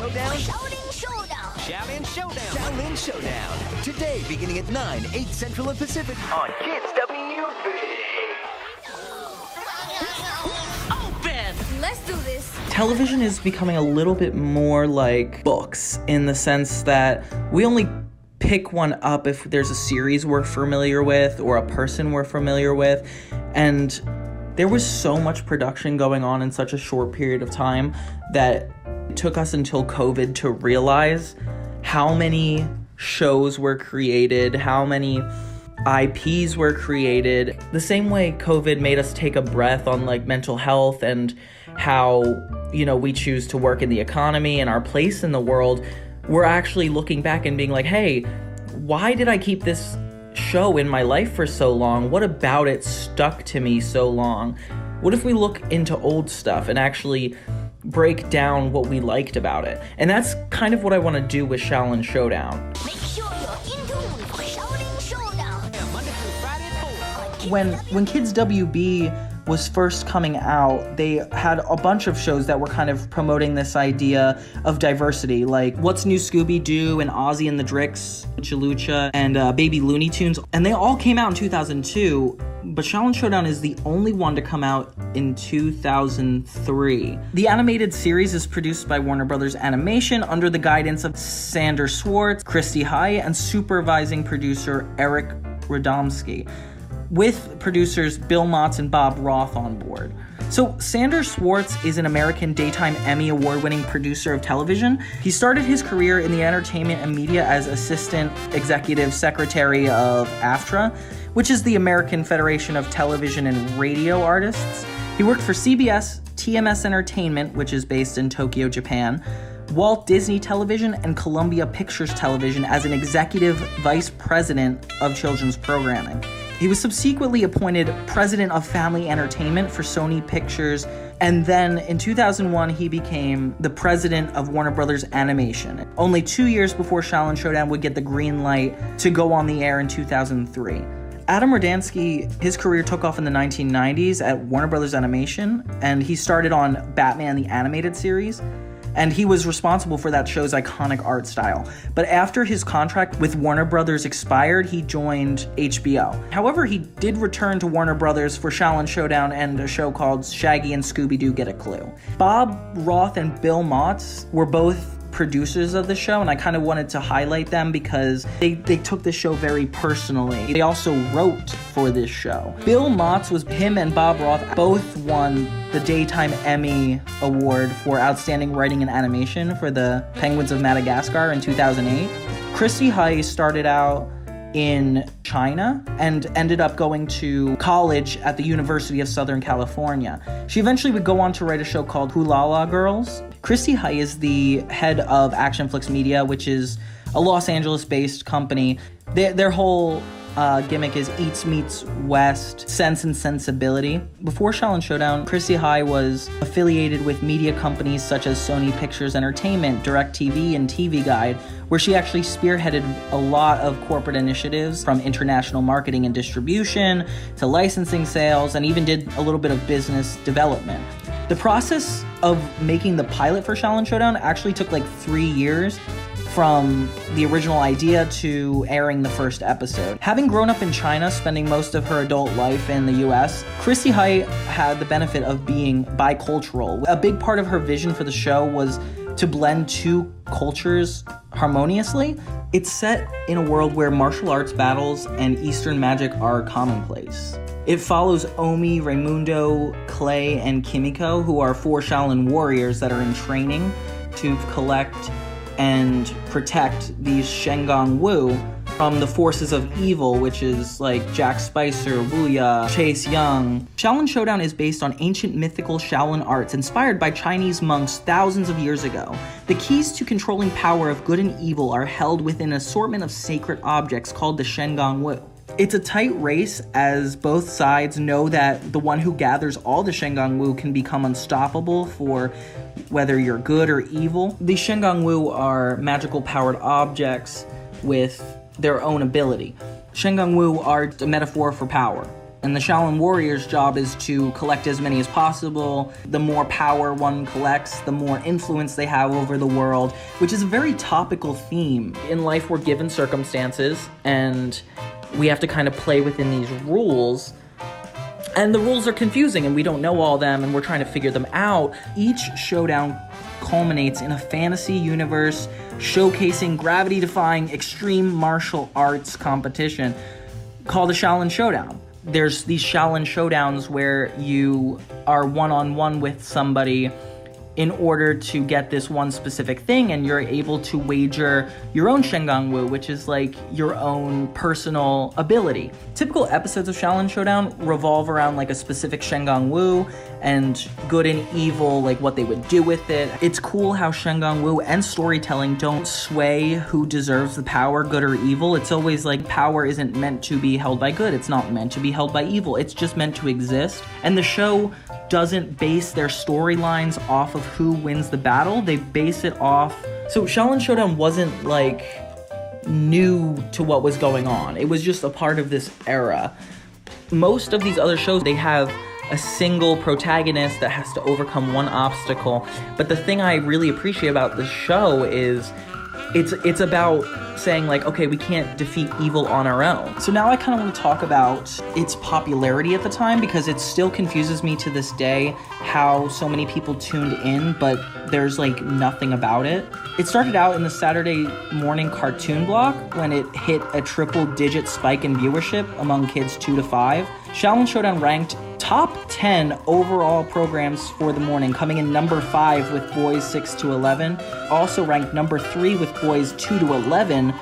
Showdown? Xiaolin Showdown. Xiaolin Showdown. Xiaolin Showdown. Today, beginning at 9, 8 Central and Pacific on Kids WV. Open! Let's do this. Television is becoming a little bit more like books in the sense that we only pick one up if there's a series we're familiar with or a person we're familiar with. And there was so much production going on in such a short period of time that it took us until COVID to realize how many shows were created, how many IPs were created. The same way COVID made us take a breath on like mental health and how, we choose to work in the economy and our place in the world, we're actually looking back and being like, hey, why did I keep this show in my life for so long? What about it stuck to me so long? What if we look into old stuff and actually break down what we liked about it? And that's kind of what I want to do with Xiaolin Showdown. Make sure you're in tune for Xiaolin Showdown. Yeah, Monday through Friday at 4. When Kids WB was first coming out, they had a bunch of shows that were kind of promoting this idea of diversity, like What's New Scooby-Doo and Ozzy and the Drix, Lucha, and Baby Looney Tunes. And they all came out in 2002, but Xiaolin Showdown is the only one to come out in 2003. The animated series is produced by Warner Brothers Animation under the guidance of Sander Schwartz, Christy High, and supervising producer Eric Radomski, with producers Bill Motz and Bob Roth on board. So Sander Schwartz is an American Daytime Emmy Award-winning producer of television. He started his career in the entertainment and media as Assistant Executive Secretary of AFTRA, which is the American Federation of Television and Radio Artists. He worked for CBS, TMS Entertainment, which is based in Tokyo, Japan, Walt Disney Television, and Columbia Pictures Television as an Executive Vice President of Children's Programming. He was subsequently appointed President of Family Entertainment for Sony Pictures, and then in 2001 he became the President of Warner Brothers Animation, only 2 years before Xiaolin Showdown would get the green light to go on the air in 2003. Adam Radomski, his career took off in the 1990s at Warner Brothers Animation, and he started on Batman the Animated Series, and he was responsible for that show's iconic art style. But after his contract with Warner Brothers expired, he joined HBO. However, he did return to Warner Brothers for Xiaolin Showdown and a show called Shaggy and Scooby-Doo Get a Clue. Bob Roth and Bill Motz were both producers of the show, and I kind of wanted to highlight them because they took the show very personally. They also wrote for this show. Bill Motz him and Bob Roth both won the Daytime Emmy Award for Outstanding Writing and Animation for the Penguins of Madagascar in 2008. Christy High started out in China and ended up going to college at the University of Southern California. She eventually would go on to write a show called Hulala Girls. Christy High is the head of Action Flix Media, which is a Los Angeles-based company. Their whole gimmick is Eats Meets West, Sense and Sensibility. Before Xiaolin Showdown, Christy High was affiliated with media companies such as Sony Pictures Entertainment, DirecTV, and TV Guide, where she actually spearheaded a lot of corporate initiatives from international marketing and distribution to licensing sales, and even did a little bit of business development. The process of making the pilot for Xiaolin Showdown actually took like 3 years, from the original idea to airing the first episode. Having grown up in China, spending most of her adult life in the US, Christy High had the benefit of being bicultural. A big part of her vision for the show was to blend two cultures harmoniously. It's set in a world where martial arts battles and Eastern magic are commonplace. It follows Omi, Raimundo, Clay, and Kimiko, who are 4 Shaolin warriors that are in training to collect and protect these Shen Gong Wu from the forces of evil, which is like Jack Spicer, Wuya, Chase Young. Xiaolin Showdown is based on ancient mythical Shaolin arts inspired by Chinese monks thousands of years ago. The keys to controlling power of good and evil are held within an assortment of sacred objects called the Shen Gong Wu. It's a tight race, as both sides know that the one who gathers all the Shen Gong Wu can become unstoppable for whether you're good or evil. The Shen Gong Wu are magical powered objects with their own ability. Shen Gong Wu are a metaphor for power. And the Shaolin warrior's job is to collect as many as possible. The more power one collects, the more influence they have over the world, which is a very topical theme. In life, we're given circumstances, and we have to kind of play within these rules. And the rules are confusing, and we don't know all them, and we're trying to figure them out. Each showdown culminates in a fantasy universe showcasing gravity-defying extreme martial arts competition called the Xiaolin Showdown. There's these Xiaolin Showdowns where you are one-on-one with somebody in order to get this one specific thing, and you're able to wager your own Shen Gong Wu, which is like your own personal ability. Typical episodes of Xiaolin Showdown revolve around like a specific Shen Gong Wu and good and evil, like what they would do with it. It's cool how Shen Gong Wu and storytelling don't sway who deserves the power, good or evil. It's always like power isn't meant to be held by good. It's not meant to be held by evil. It's just meant to exist. And the show doesn't base their storylines off of who wins the battle. They base it off... So Xiaolin Showdown wasn't like new to what was going on. It was just a part of this era. Most of these other shows, they have a single protagonist that has to overcome one obstacle. But the thing I really appreciate about this show is it's about saying like, okay, we can't defeat evil on our own. So now I kind of want to talk about its popularity at the time, because it still confuses me to this day how so many people tuned in, but there's like nothing about it. It started out in the Saturday morning cartoon block when it hit a triple-digit spike in viewership among kids 2 to 5. Xiaolin Showdown ranked top 10 overall programs for the morning, coming in number 5 with boys 6 to 11. Also ranked number 3 with boys 2 to 11,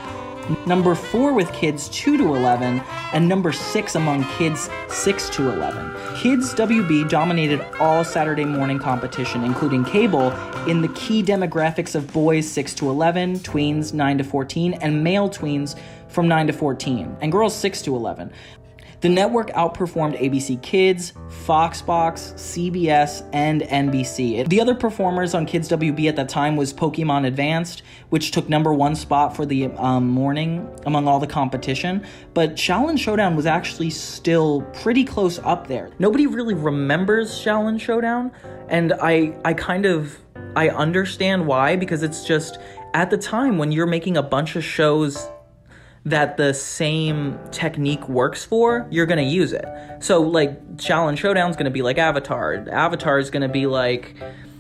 number 4 with kids 2 to 11, and number 6 among kids 6 to 11. Kids WB dominated all Saturday morning competition, including cable, in the key demographics of boys 6 to 11, tweens 9 to 14, and male tweens from 9 to 14, and girls 6 to 11. The network outperformed ABC Kids, Foxbox, CBS, and NBC. The other performers on Kids WB at that time was Pokemon Advanced, which took number 1 spot for the morning among all the competition. But Xiaolin Showdown was actually still pretty close up there. Nobody really remembers Xiaolin Showdown, and I understand why, because it's just, at the time when you're making a bunch of shows that the same technique works for, you're gonna use it. So like Xiaolin Showdown's gonna be like Avatar. Avatar is gonna be like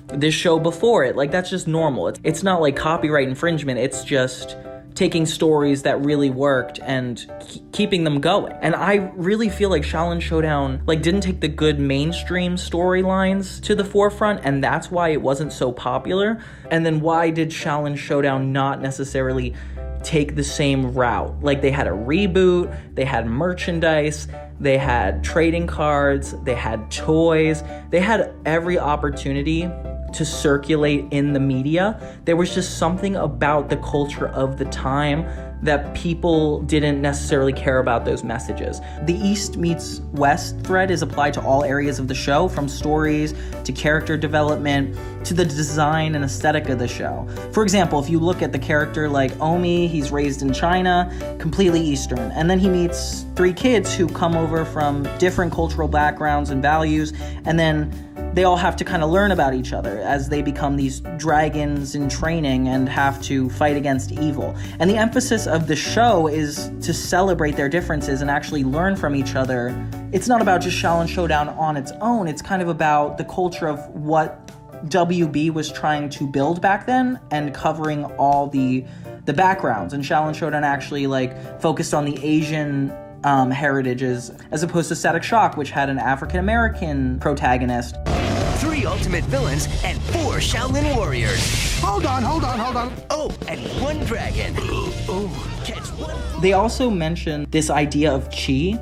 this show before it. Like that's just normal. It's not like copyright infringement. It's just taking stories that really worked and keeping them going. And I really feel like Xiaolin Showdown like didn't take the good mainstream storylines to the forefront, and that's why it wasn't so popular. And then why did Xiaolin Showdown not necessarily take the same route? Like they had a reboot, they had merchandise, they had trading cards, they had toys, they had every opportunity to circulate in the media. There was just something about the culture of the time that people didn't necessarily care about those messages. The East meets West thread is applied to all areas of the show, from stories to character development to the design and aesthetic of the show. For example, if you look at the character like Omi, he's raised in China, completely Eastern, and then he meets 3 kids who come over from different cultural backgrounds and values, and then they all have to kind of learn about each other as they become these dragons in training and have to fight against evil. And the emphasis of the show is to celebrate their differences and actually learn from each other. It's not about just Xiaolin Showdown on its own. It's kind of about the culture of what WB was trying to build back then and covering all the backgrounds. And Xiaolin Showdown actually like focused on the Asian heritages, as opposed to Static Shock, which had an African-American protagonist. 3 ultimate villains and 4 Shaolin warriors. Hold on. Oh, and 1 dragon. Oh, catch 1. They also mention this idea of chi.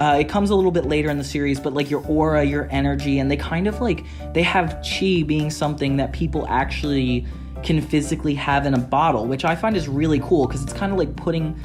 It comes a little bit later in the series, but like your aura, your energy, and they kind of like, they have chi being something that people actually can physically have in a bottle, which I find is really cool, because it's kind of like putting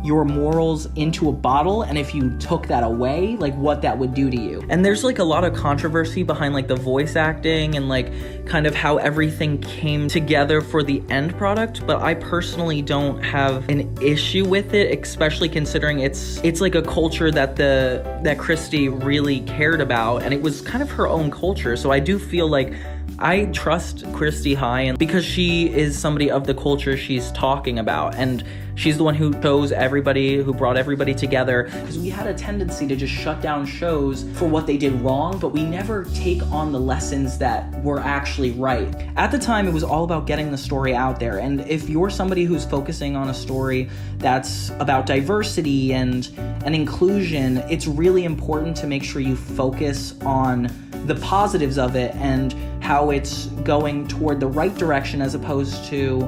your morals into a bottle, and if you took that away, like what that would do to you. And there's like a lot of controversy behind like the voice acting and like kind of how everything came together for the end product, but I personally don't have an issue with it, especially considering it's like a culture that Christy really cared about, and it was kind of her own culture. So I do feel like I trust Christy high, and because she is somebody of the culture she's talking about, and she's the one who chose everybody, who brought everybody together, because we had a tendency to just shut down shows for what they did wrong, but we never take on the lessons that were actually right. At the time, it was all about getting the story out there, and if you're somebody who's focusing on a story that's about diversity and inclusion, it's really important to make sure you focus on the positives of it and how it's going toward the right direction, as opposed to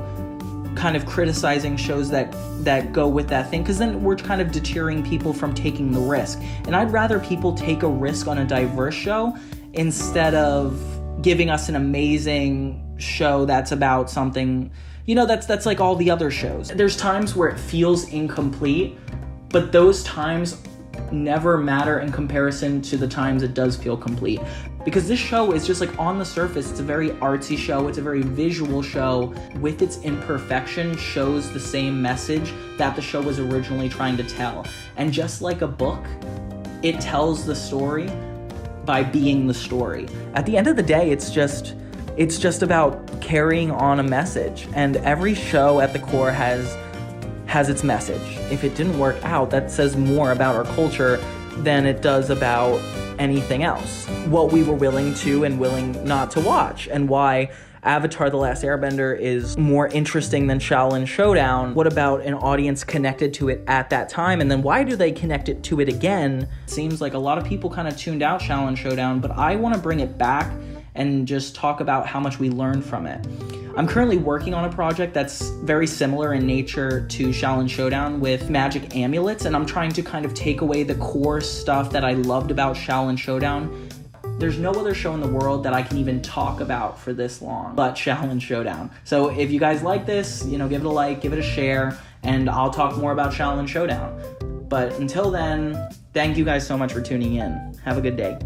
kind of criticizing shows that go with that thing, because then we're kind of deterring people from taking the risk. And I'd rather people take a risk on a diverse show instead of giving us an amazing show that's about something, that's like all the other shows. There's times where it feels incomplete, but those times never matter in comparison to the times it does feel complete. Because this show is just like, on the surface, it's a very artsy show, it's a very visual show, with its imperfection shows the same message that the show was originally trying to tell. And just like a book, it tells the story by being the story. At the end of the day, it's just about carrying on a message, and every show at the core has its message. If it didn't work out, that says more about our culture than it does about anything else. What we were willing to and willing not to watch, and why Avatar: The Last Airbender is more interesting than Xiaolin Showdown. What about an audience connected to it at that time, and then why do they connect it to it again? It seems like a lot of people kind of tuned out Xiaolin Showdown, but I want to bring it back and just talk about how much we learned from it. I'm currently working on a project that's very similar in nature to Xiaolin Showdown with magic amulets, and I'm trying to kind of take away the core stuff that I loved about Xiaolin Showdown. There's no other show in the world that I can even talk about for this long but Xiaolin Showdown. So if you guys like this, give it a like, give it a share, and I'll talk more about Xiaolin Showdown. But until then, thank you guys so much for tuning in. Have a good day.